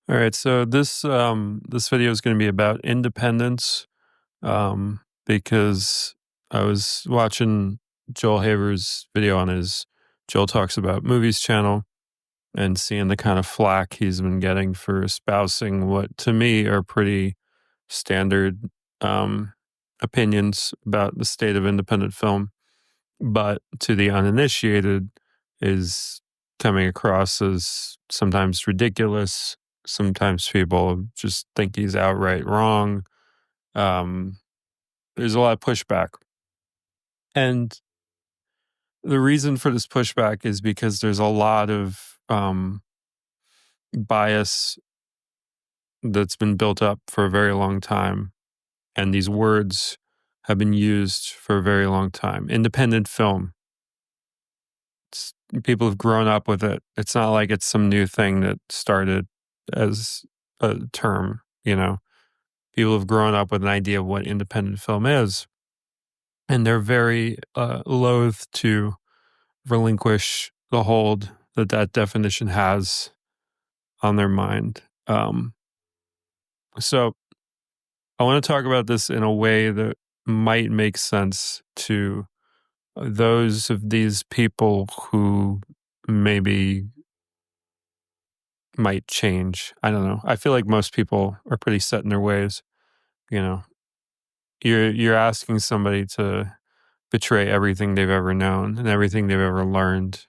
All right, so this video is going to be about independence, because I was watching Joel Haver's video on his Joel Talks About Movies channel and seeing the kind of flack he's been getting for espousing what to me are pretty standard um, opinions about the state of independent film, but to the uninitiated is coming across as sometimes ridiculous. Sometimes people just think he's outright wrong. Um, there's a lot of pushback. And the reason for this pushback is because there's a lot of bias that's been built up for a very long time. And these words have been used for a very long time. Independent film. People have grown up with it. It's not like it's some new thing that started as a term, you know. People have grown up with an idea of what independent film is, and they're very loath to relinquish the hold that that definition has on their mind. So I want to talk about this in a way that might make sense to those of these people who maybe might change. I don't know. I feel like most people are pretty set in their ways. You know, you're asking somebody to betray everything they've ever known and everything they've ever learned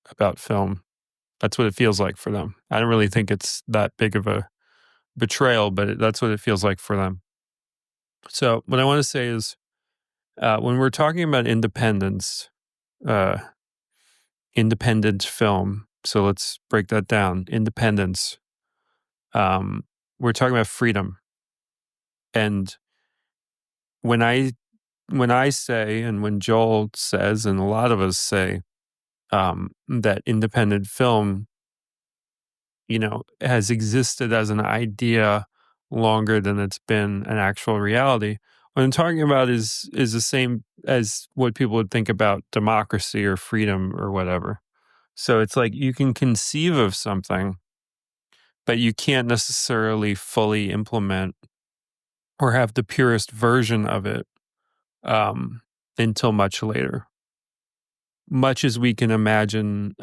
about film. That's what it feels like for them. I don't really think it's that big of a betrayal, but that's what it feels like for them. So what I want to say is, when we're talking about independence, uh, independent film. So let's break that down. Independence. Um, we're talking about freedom. And when I when I say, and when Joel says, and a lot of us say, that independent film, has existed as an idea longer than it's been an actual reality. What I'm talking about is the same as what people would think about democracy or freedom or whatever. So it's like you can conceive of something, but you can't necessarily fully implement or have the purest version of it um, until much later. Much as we can imagine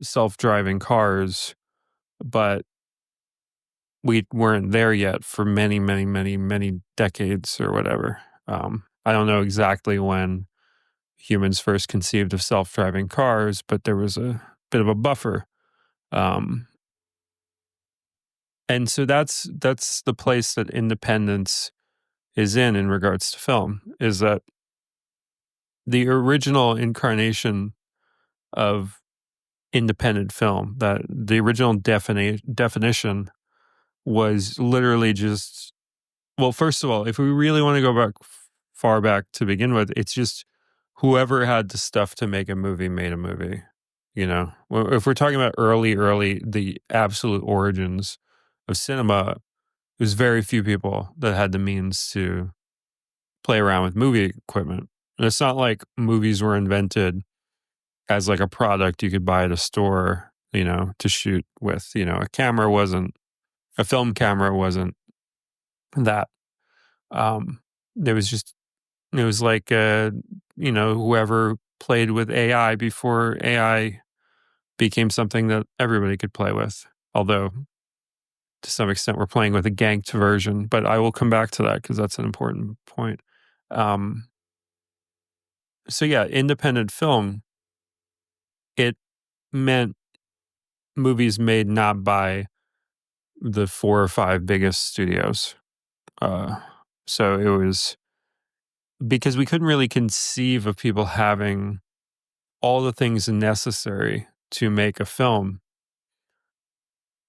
self-driving cars, but we weren't there yet for many, many, many, many decades or whatever. I don't know exactly when humans first conceived of self-driving cars, but there was a bit of a buffer. Um, and so that's the place that independence is in regards to film, is that the original incarnation of independent film, that the original definition was literally just, well, first of all, if we really want to go back far back to begin with, it's just whoever had the stuff to make a movie made a movie. If we're talking about early, the absolute origins of cinema, there's very few people that had the means to play around with movie equipment. And it's not like movies were invented as like a product you could buy at a store, to shoot with. A film camera wasn't that. Um, there was just, it was like, whoever played with AI before AI became something that everybody could play with. Although to some extent we're playing with a ganked version, but I will come back to that because that's an important point. Um, so yeah, independent film, it meant movies made not by the 4 or 5 biggest studios. So it was because we couldn't really conceive of people having all the things necessary to make a film.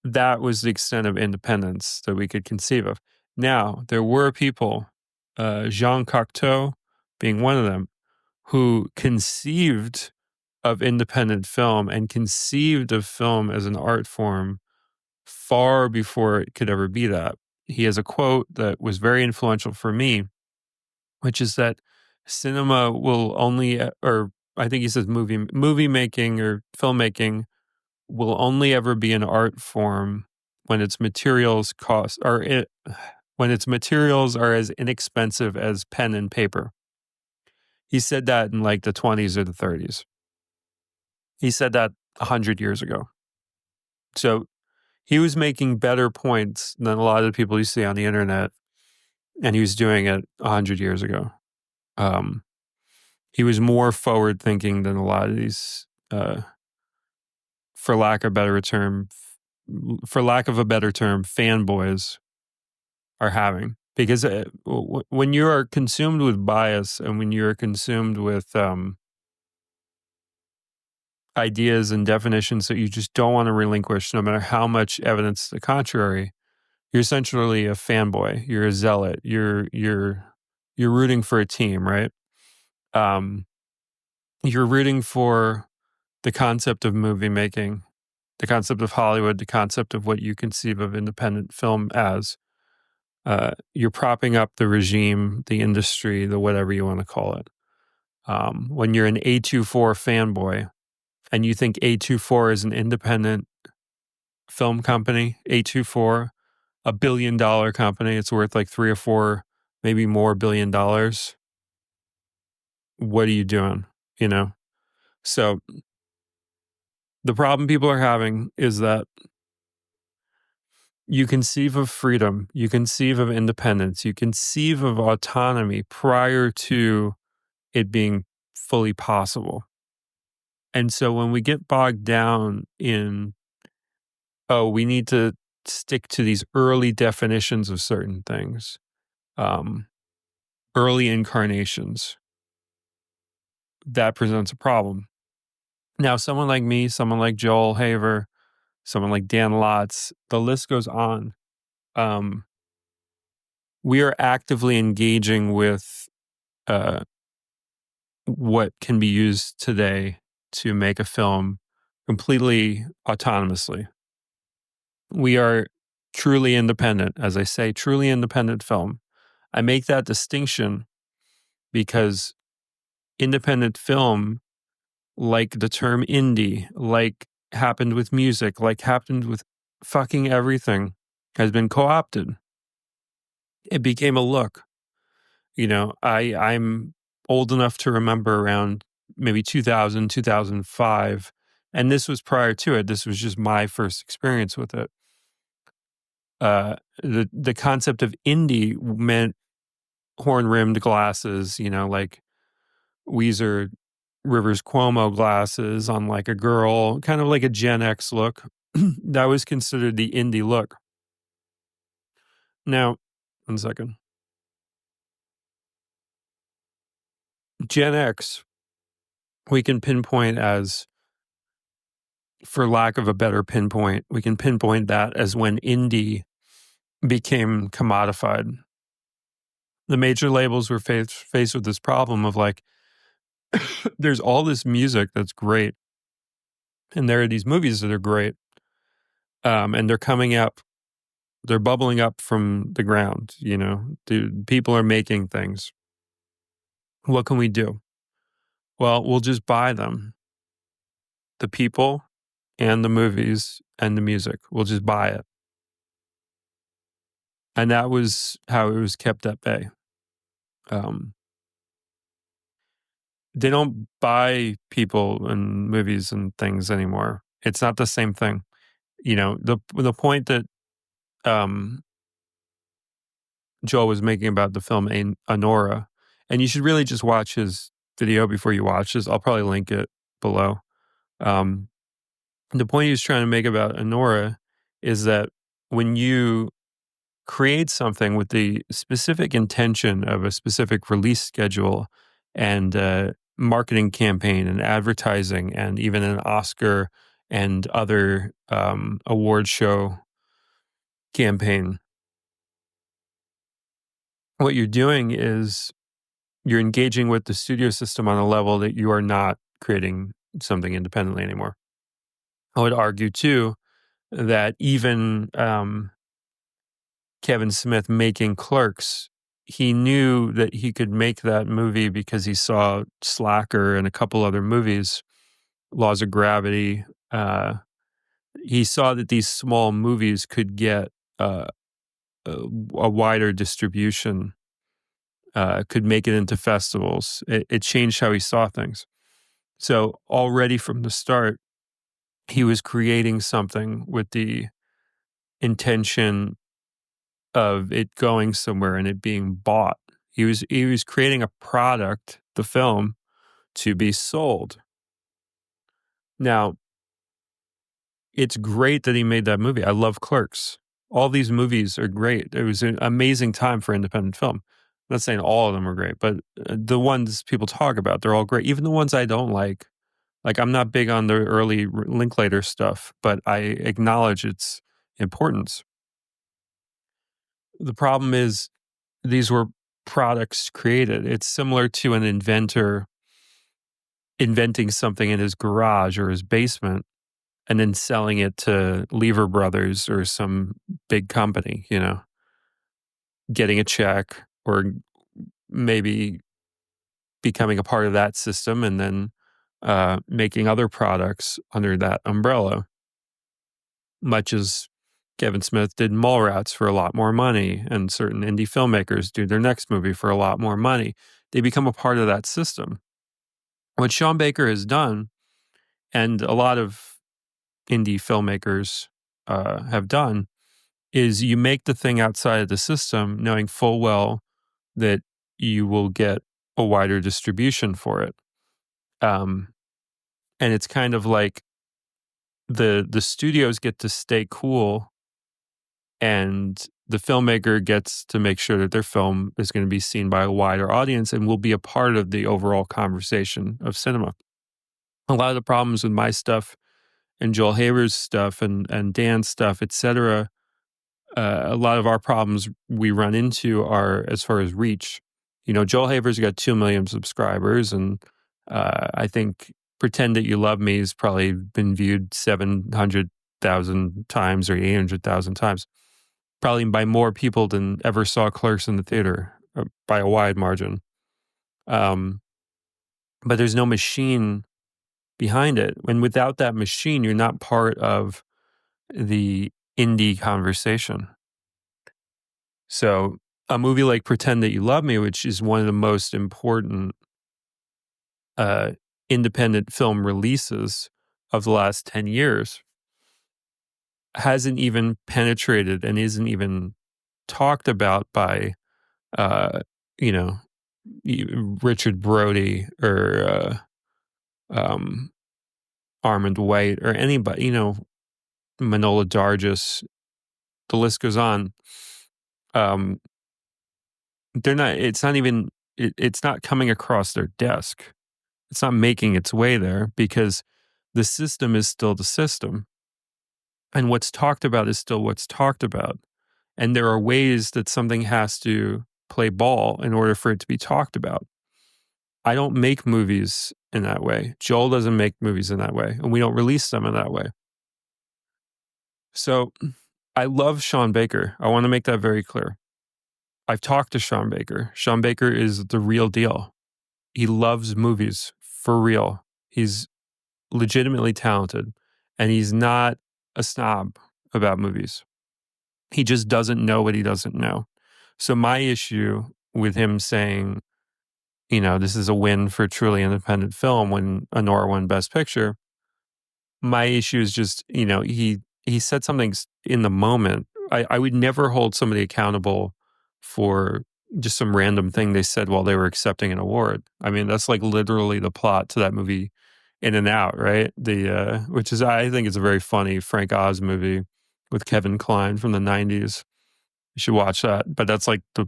That was the extent of independence that we could conceive of. Now, there were people, Jean Cocteau being one of them, who conceived of independent film and conceived of film as an art form far before it could ever be that. He has a quote that was very influential for me, which is that cinema will only, or I think he says movie making or filmmaking will only ever be an art form when its materials when its materials are as inexpensive as pen and paper. He said that in like the 20s or the 30s. He said that 100 years ago. So he was making better points than a lot of the people you see on the internet, and he was doing it 100 years ago. He was more forward thinking than a lot of these, for lack of a better term, fanboys are having. Because when you are consumed with bias and when you're consumed with ideas and definitions that you just don't want to relinquish, no matter how much evidence to the contrary, you're essentially a fanboy. You're a zealot. You're rooting for a team, right? You're rooting for the concept of movie making, the concept of Hollywood, the concept of what you conceive of independent film as. You're propping up the regime, the industry, the whatever you want to call it. When you're an A24 fanboy and you think A24 is an independent film company, A24, $1 billion company, it's worth like 3 or 4, maybe more $1 billion. What are you doing? You know? So the problem people are having is that you conceive of freedom, you conceive of independence, you conceive of autonomy prior to it being fully possible. And so when we get bogged down in, we need to stick to these early definitions of certain things, early incarnations, that presents a problem. Now, someone like me, someone like Joel Haver, someone like Dan Lotz, the list goes on. We are actively engaging with what can be used today to make a film completely autonomously. We are truly independent, as I say, truly independent film. I make that distinction because independent film, like the term indie, like happened with music, like happened with fucking everything, has been co-opted. It became a look. You know, I'm old enough to remember around maybe 2000, 2005, and this was prior to it. This was just my first experience with it. The concept of indie meant horn-rimmed glasses, you know, like Weezer Rivers Cuomo glasses on like a girl, kind of like a Gen X look. That was considered the indie look. Now, 1 second. Gen X, we can pinpoint as, for lack of a better pinpoint, we can pinpoint that as when indie became commodified. The major labels were faced with this problem of like, there's all this music that's great, and there are these movies that are great, and they're coming up, they're bubbling up from the ground, you know, people are making things. What can we do? Well, we'll just buy them. The people and the movies and the music. We'll just buy it. And that was how it was kept at bay. They don't buy people and movies and things anymore. It's not the same thing. You know, the point that Joel was making about the film Anora, and you should really just watch his video before you watch this. I'll probably link it below. The point he was trying to make about Anora is that when you create something with the specific intention of a specific release schedule and marketing campaign and advertising and even an Oscar and other award show campaign, what you're doing is you're engaging with the studio system on a level that you are not creating something independently anymore. I would argue too that even Kevin Smith making Clerks, he knew that he could make that movie because he saw Slacker and a couple other movies, Laws of Gravity, he saw that these small movies could get uh, a wider distribution, could make it into festivals. It changed how he saw things. So already from the start, he was creating something with the intention of it going somewhere and it being bought. He was creating a product, the film, to be sold. Now, it's great that he made that movie. I love Clerks. All these movies are great. It was an amazing time for independent film. I'm not saying all of them are great, but the ones people talk about, they're all great. Even the ones I don't like. Like, I'm not big on the early Linklater stuff, but I acknowledge its importance. The problem is these were products created. It's similar to an inventor inventing something in his garage or his basement and then selling it to Lever Brothers or some big company, getting a check or maybe becoming a part of that system and then making other products under that umbrella, much as Kevin Smith did Mallrats for a lot more money, and certain indie filmmakers do their next movie for a lot more money. They become a part of that system. What Sean Baker has done, and a lot of indie filmmakers have done, is you make the thing outside of the system knowing full well that you will get a wider distribution for it. Um, and it's kind of like the studios get to stay cool and the filmmaker gets to make sure that their film is going to be seen by a wider audience and will be a part of the overall conversation of cinema. A lot of the problems with my stuff and Joel Haver's stuff and Dan's stuff, etc., a lot of our problems we run into are as far as reach. Joel Haver's got 2 million subscribers, and I think Pretend That You Love Me has probably been viewed 700,000 times or 800,000 times, probably by more people than ever saw Clerks in the theater, by a wide margin. But there's no machine behind it. And without that machine, you're not part of the indie conversation. So a movie like Pretend That You Love Me, which is one of the most important independent film releases of the last 10 years, hasn't even penetrated and isn't even talked about by, uh, you know, Richard Brody or Armand White or anybody, Manola Dargis, the list goes on. They're not, it's not even, it's not coming across their desk. It's not making its way there because the system is still the system. And what's talked about is still what's talked about. And there are ways that something has to play ball in order for it to be talked about. I don't make movies in that way. Joel doesn't make movies in that way. And we don't release them in that way. So I love Sean Baker. I want to make that very clear. I've talked to Sean Baker. Sean Baker is the real deal. He loves movies for real. He's legitimately talented, and he's not a snob about movies. He just doesn't know what he doesn't know. So my issue with him saying, this is a win for truly independent film when Anora won Best Picture, my issue is just, he said something in the moment. I would never hold somebody accountable for just some random thing they said while they were accepting an award. I mean, that's like literally the plot to that movie In and Out, right? Which is, I think it's a very funny Frank Oz movie with Kevin Kline from the 90s. You should watch that. But that's like the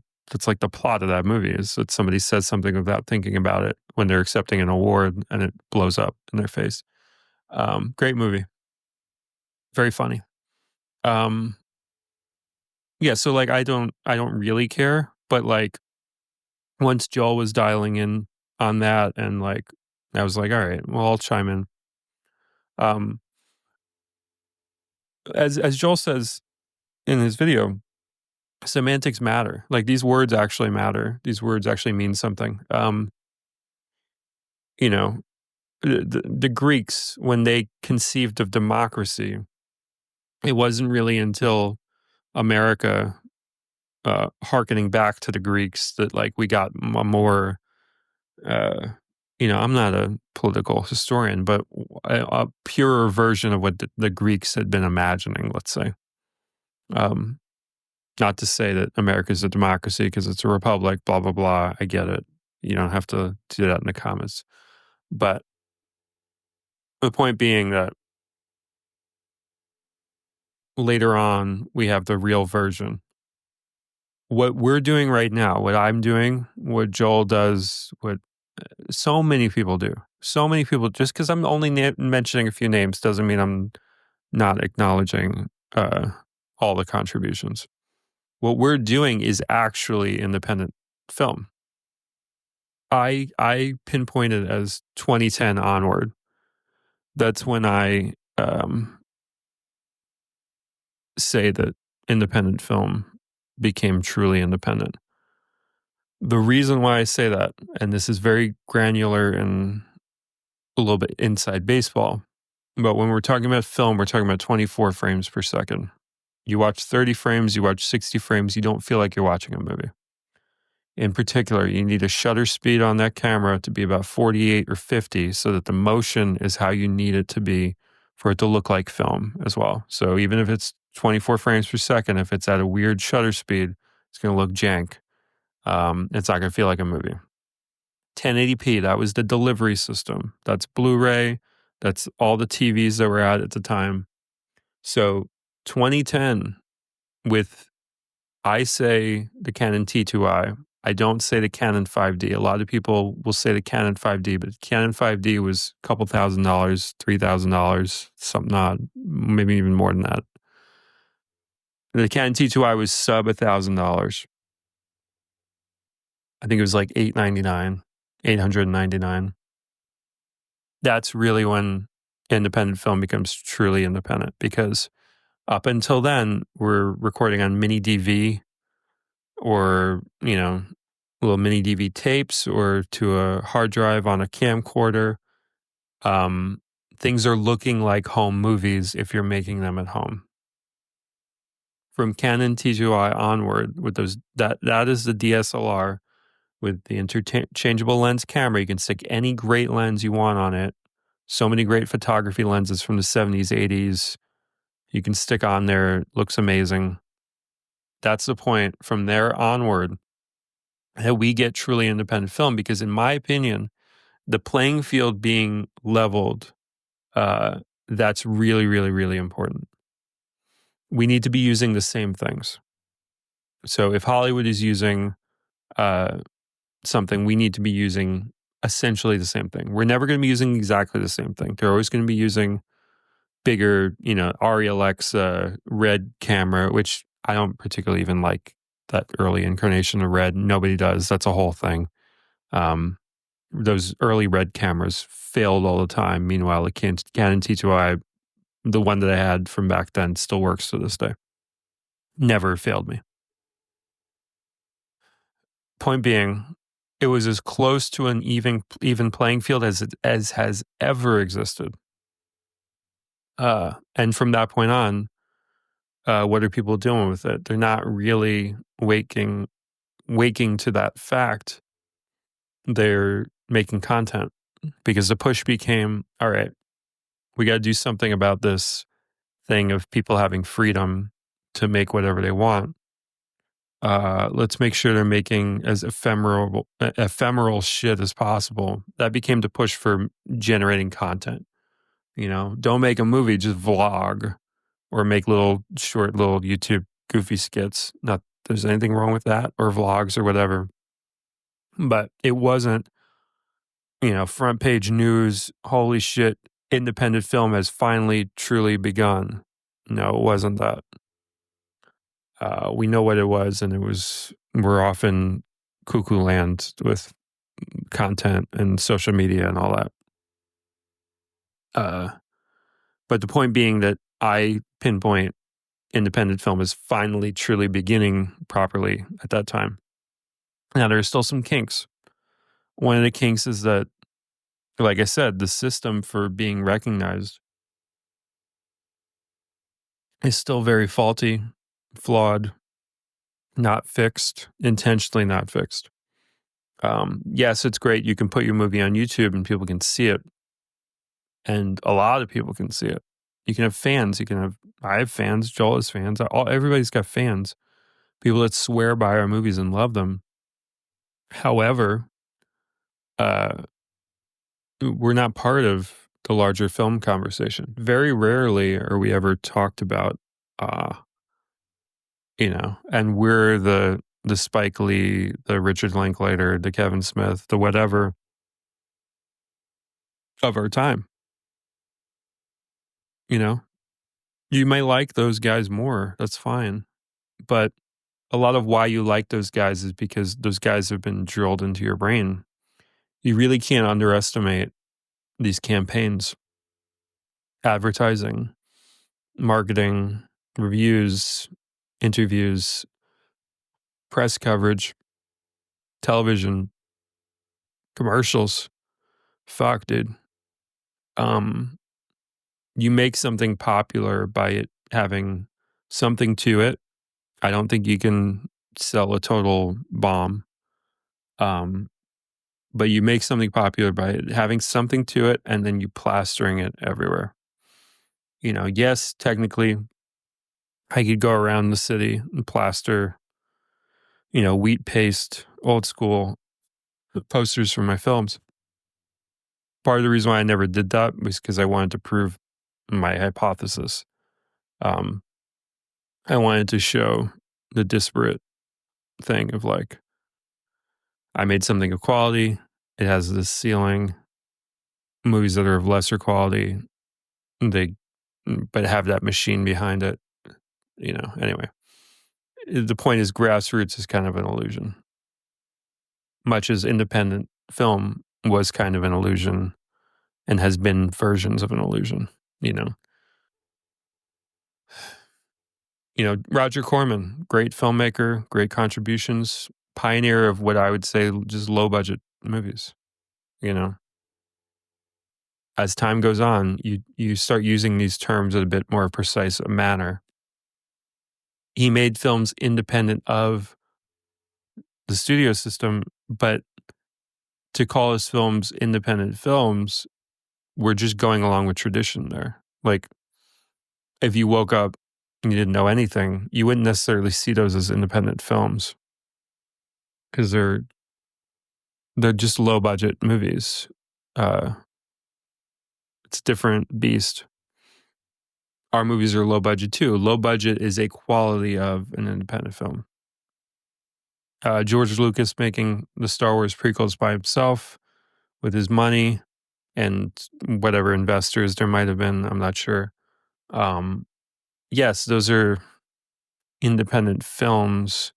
plot of that movie is that somebody says something without thinking about it when they're accepting an award and it blows up in their face. Great movie. Very funny. Yeah, so like I don't really care, but like once Joel was dialing in on that and like I was like, all right, well I'll chime in. Um as Joel says in his video, semantics matter. Like these words actually matter. These words actually mean something. You know, the Greeks, when they conceived of democracy, it wasn't really until America, hearkening back to the Greeks, that like we got a more, uh, I'm not a political historian, but a purer version of what the Greeks had been imagining, let's say. Um, Not to say that America is a democracy because it's a republic, blah, blah, blah. I get it. You don't have to do that in the comments. But the point being that later on, we have the real version. What we're doing right now, what I'm doing, what Joel does, what so many people do. So many people, just because I'm only mentioning a few names doesn't mean I'm not acknowledging all the contributions. What we're doing is actually independent film. I pinpointed as 2010 onward. That's when I say that independent film became truly independent. The reason why I say that, and this is very granular and a little bit inside baseball, but when we're talking about film, we're talking about 24 frames per second. You watch 30 frames, you watch 60 frames, you don't feel like you're watching a movie. In particular, you need a shutter speed on that camera to be about 48 or 50 so that the motion is how you need it to be for it to look like film as well. So even if it's 24 frames per second, if it's at a weird shutter speed, it's going to look jank. It's not going to feel like a movie. 1080p, that was the delivery system. That's Blu-ray. That's all the TVs that were out at the time. So 2010 with, I say, the Canon T2i. I don't say the Canon 5D. A lot of people will say the Canon 5D, but Canon 5D was a couple $1,000, $3,000, something odd, maybe even more than that. The Canon T2i was sub $1,000. I think it was like $899. That's really when independent film becomes truly independent, because up until then, we're recording on mini DV or, little mini DV tapes or to a hard drive on a camcorder. Things are looking like home movies if you're making them at home. From Canon T2i onward, with those, that is the DSLR with the interchangeable lens camera. You can stick any great lens you want on it. So many great photography lenses from the 70s, 80s. You can stick on there. It looks amazing. That's the point. From there onward, that we get truly independent film, because in my opinion, the playing field being leveled, that's really, really, really important. We need to be using the same things. So if Hollywood is using something, we need to be using essentially the same thing. We're never going to be using exactly the same thing. They're always going to be using bigger, Arri Alexa red camera, which I don't particularly even like that early incarnation of red. Nobody does. That's a whole thing. Those early red cameras failed all the time. Meanwhile, the Canon T2i, the one that I had from back then, still works to this day. Never failed me. Point being, it was as close to an even playing field as has ever existed. And from that point on, what are people doing with it? They're not really waking to that fact. They're making content, because the push became, all right, we got to do something about this thing of people having freedom to make whatever they want. Let's make sure they're making as ephemeral shit as possible. That became the push for generating content. Don't make a movie, just vlog or make little short little YouTube goofy skits. Not there's anything wrong with that, or vlogs or whatever. But it wasn't, front page news, holy shit, independent film has finally truly begun. No, it wasn't that. We know what it was, and we're off in cuckoo land with content and social media and all that. But the point being that I pinpoint independent film is finally truly beginning properly at that time. Now, there are still some kinks. One of the kinks is that, like I said, the system for being recognized is still very faulty, flawed, not fixed, intentionally not fixed. Yes, it's great. You can put your movie on YouTube and people can see it, and a lot of people can see it. You can have fans. I have fans. Joel has fans. Everybody's got fans. People that swear by our movies and love them. However, uh, we're not part of the larger film conversation. Very rarely are we ever talked about, uh, and we're the Spike Lee, the Richard Linklater, the Kevin Smith, the whatever of our time. You know, you may like those guys more. That's fine, but a lot of why you like those guys is because those guys have been drilled into your brain. You really can't underestimate these campaigns, advertising, marketing, reviews, interviews, press coverage, television, commercials. Fuck, dude. Um, you make something popular by it having something to it. I don't think you can sell a total bomb. Um, but you make something popular by it having something to it and then you plastering it everywhere. Yes, technically I could go around the city and plaster, wheat paste, old school posters for my films. Part of the reason why I never did that was because I wanted to prove my hypothesis. Um, I wanted to show the disparate thing of like, I made something of quality. It has this ceiling. Movies that are of lesser quality, they but have that machine behind it. Anyway, the point is grassroots is kind of an illusion, much as independent film was kind of an illusion and has been versions of an illusion. You know, Roger Corman, great filmmaker, great contributions, pioneer of what I would say just low budget movies. As time goes on, you start using these terms in a bit more precise manner. He made films independent of the studio system, but to call his films independent films, we're just going along with tradition there. Like, if you woke up and you didn't know anything, you wouldn't necessarily see those as independent films because they're just low budget movies. It's a different beast. Our movies are low budget too. Low budget is a quality of an independent film. George Lucas making the Star Wars prequels by himself with his money and whatever investors there might have been, I'm not sure. Yes, those are independent films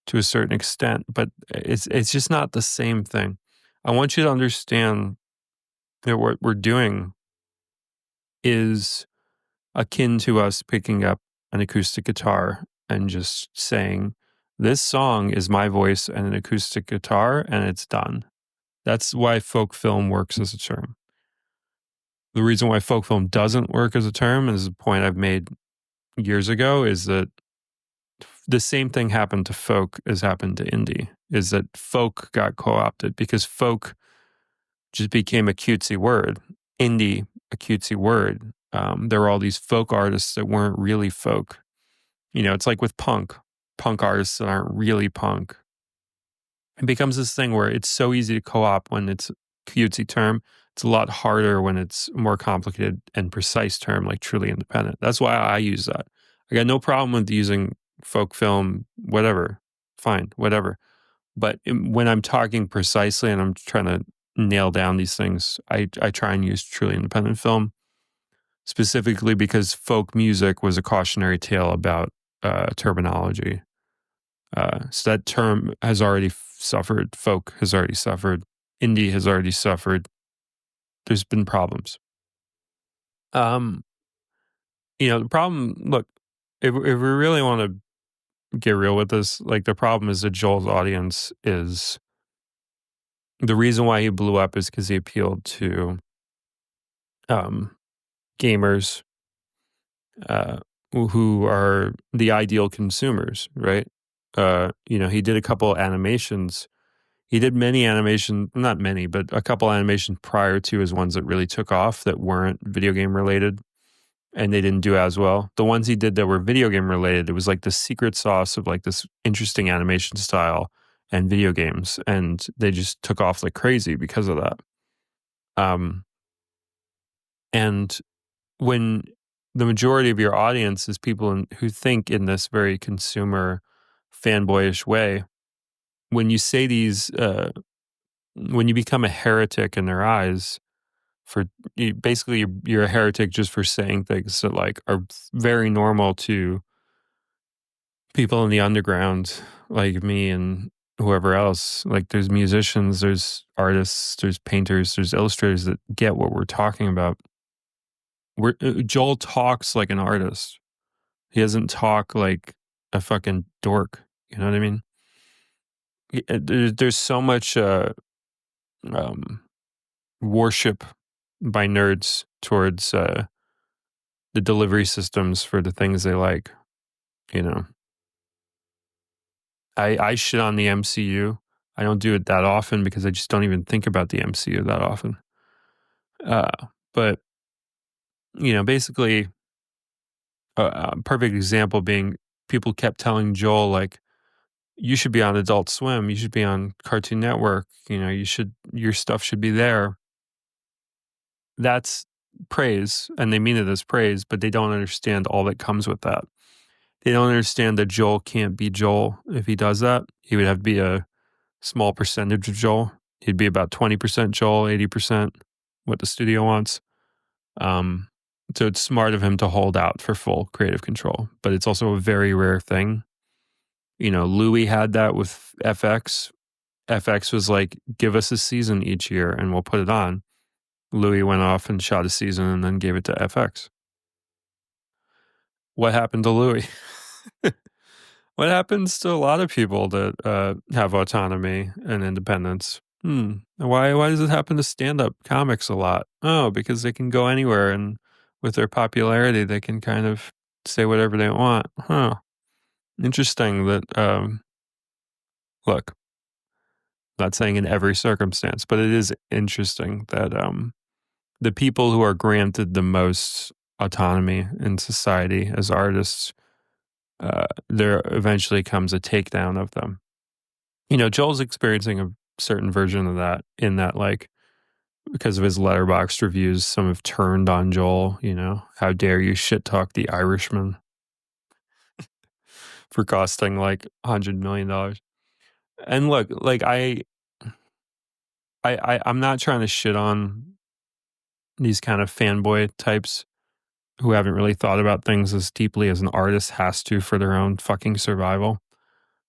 to a certain extent, but it's just not the same thing. I want you to understand that what we're doing is akin to us picking up an acoustic guitar and just saying, this song is my voice and an acoustic guitar, and it's done. That's why folk film works as a term. The reason why folk film doesn't work as a term is a point I've made years ago, is that the same thing happened to folk as happened to indie, is that folk got co-opted because folk just became a cutesy word. Indie, a cutesy word. There were all these folk artists that weren't really folk. It's like with punk artists that aren't really punk. It becomes this thing where it's so easy to co-opt when it's a cutesy term. It's a lot harder when it's a more complicated and precise term, like truly independent. That's why I use that. I got no problem with using folk film, whatever, fine, whatever. But when I'm talking precisely and I'm trying to nail down these things, I try and use truly independent film, specifically because folk music was a cautionary tale about terminology. So that term has already suffered. Folk has already suffered. Indie has already suffered. There's been problems. The problem, look, if we really want to get real with this, like, the problem is that Joel's audience is, the reason why he blew up is because he appealed to gamers, who are the ideal consumers, right? He did a couple animations. He did many animation, not many, but a couple animations prior to his ones that really took off that weren't video game related, and they didn't do as well. The ones he did that were video game related, it was like the secret sauce of like this interesting animation style and video games, and they just took off like crazy because of that. And when the majority of your audience is people who think in this very consumer fanboyish way, when you say these, when you become a heretic in their eyes, basically you're a heretic just for saying things that like are very normal to people in the underground like me and whoever else. Like there's musicians, there's artists, there's painters, there's illustrators that get what we're talking about. Joel talks like an artist. He doesn't talk like a fucking dork. You know what I mean? There's so much worship by nerds towards the delivery systems for the things they like. You know, I shit on the MCU. I don't do it that often because I just don't even think about the MCU that often. But basically, a perfect example being people kept telling Joel like, you should be on Adult Swim, you should be on Cartoon Network, your stuff should be there. That's praise, and they mean it as praise, but they don't understand all that comes with that. They don't understand that Joel can't be Joel. If he does that, he would have to be a small percentage of Joel. He'd be about 20% Joel, 80% what the studio wants. So it's smart of him to hold out for full creative control, but it's also a very rare thing. Louis had that with FX. FX was like, give us a season each year and we'll put it on. Louis went off and shot a season and then gave it to FX. What happened to Louis? What happens to a lot of people that have autonomy and independence? Why does it happen to stand-up comics a lot? Oh, because they can go anywhere, and with their popularity, they can kind of say whatever they want. Huh. Interesting that, look, not saying in every circumstance, but it is interesting that the people who are granted the most autonomy in society as artists, there eventually comes a takedown of them. Joel's experiencing a certain version of that in that, like, because of his Letterboxd reviews, some have turned on Joel, how dare you shit talk The Irishman for costing like $100 million. And look, like I'm not trying to shit on these kind of fanboy types who haven't really thought about things as deeply as an artist has to for their own fucking survival.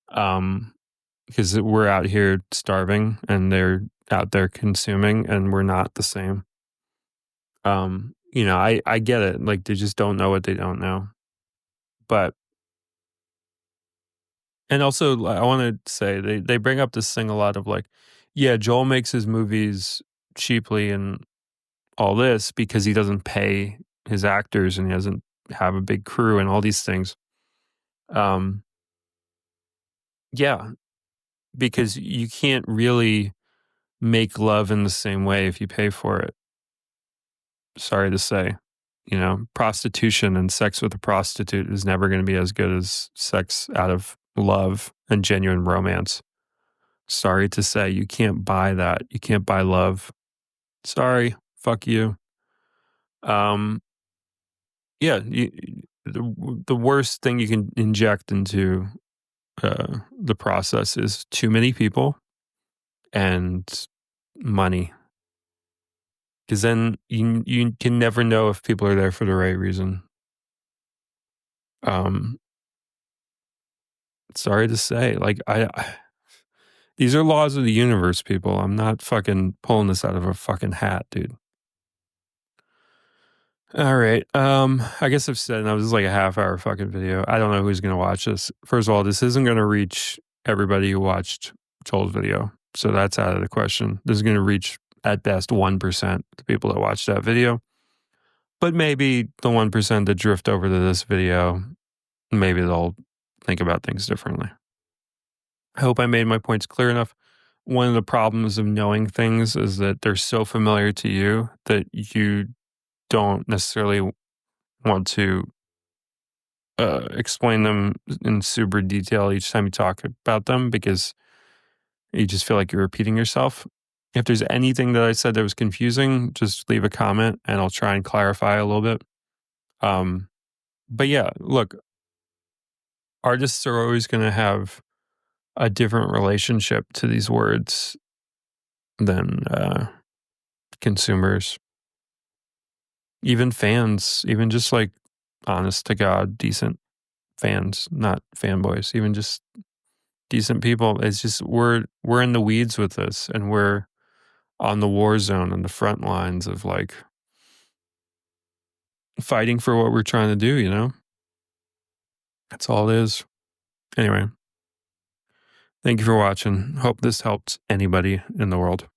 Because we're out here starving and they're out there consuming and we're not the same. I get it. Like they just don't know what they don't know. And also I want to say they bring up this thing a lot of like, yeah, Joel makes his movies cheaply and all this because he doesn't pay his actors and he doesn't have a big crew and all these things. Yeah, because you can't really make love in the same way if you pay for it. Sorry to say, prostitution and sex with a prostitute is never going to be as good as sex out of love and genuine romance. Sorry to say, you can't buy that. You can't buy love. Sorry, fuck you. Yeah, the worst thing you can inject into the process is too many people and money. Because then you can never know if people are there for the right reason. Sorry to say, like these are laws of the universe, people. I'm not fucking pulling this out of a fucking hat, dude. All right. I guess I've said enough. This is like a half-hour fucking video. I don't know who's gonna watch this. First of all, this isn't gonna reach everybody who watched Joel's video, so that's out of the question. This is gonna reach at best 1% the people that watched that video. But maybe the 1% that drift over to this video, maybe they'll think about things differently. I hope I made my points clear enough. One of the problems of knowing things is that they're so familiar to you that you don't necessarily want to explain them in super detail each time you talk about them because you just feel like you're repeating yourself. If there's anything that I said that was confusing, just leave a comment and I'll try and clarify a little bit. Um, but yeah, look, artists are always going to have a different relationship to these words than consumers, even fans, even just like honest to God, decent fans, not fanboys, even just decent people. It's just we're in the weeds with this, and we're on the war zone on the front lines of like fighting for what we're trying to do. That's all it is. Anyway, thank you for watching. Hope this helped anybody in the world.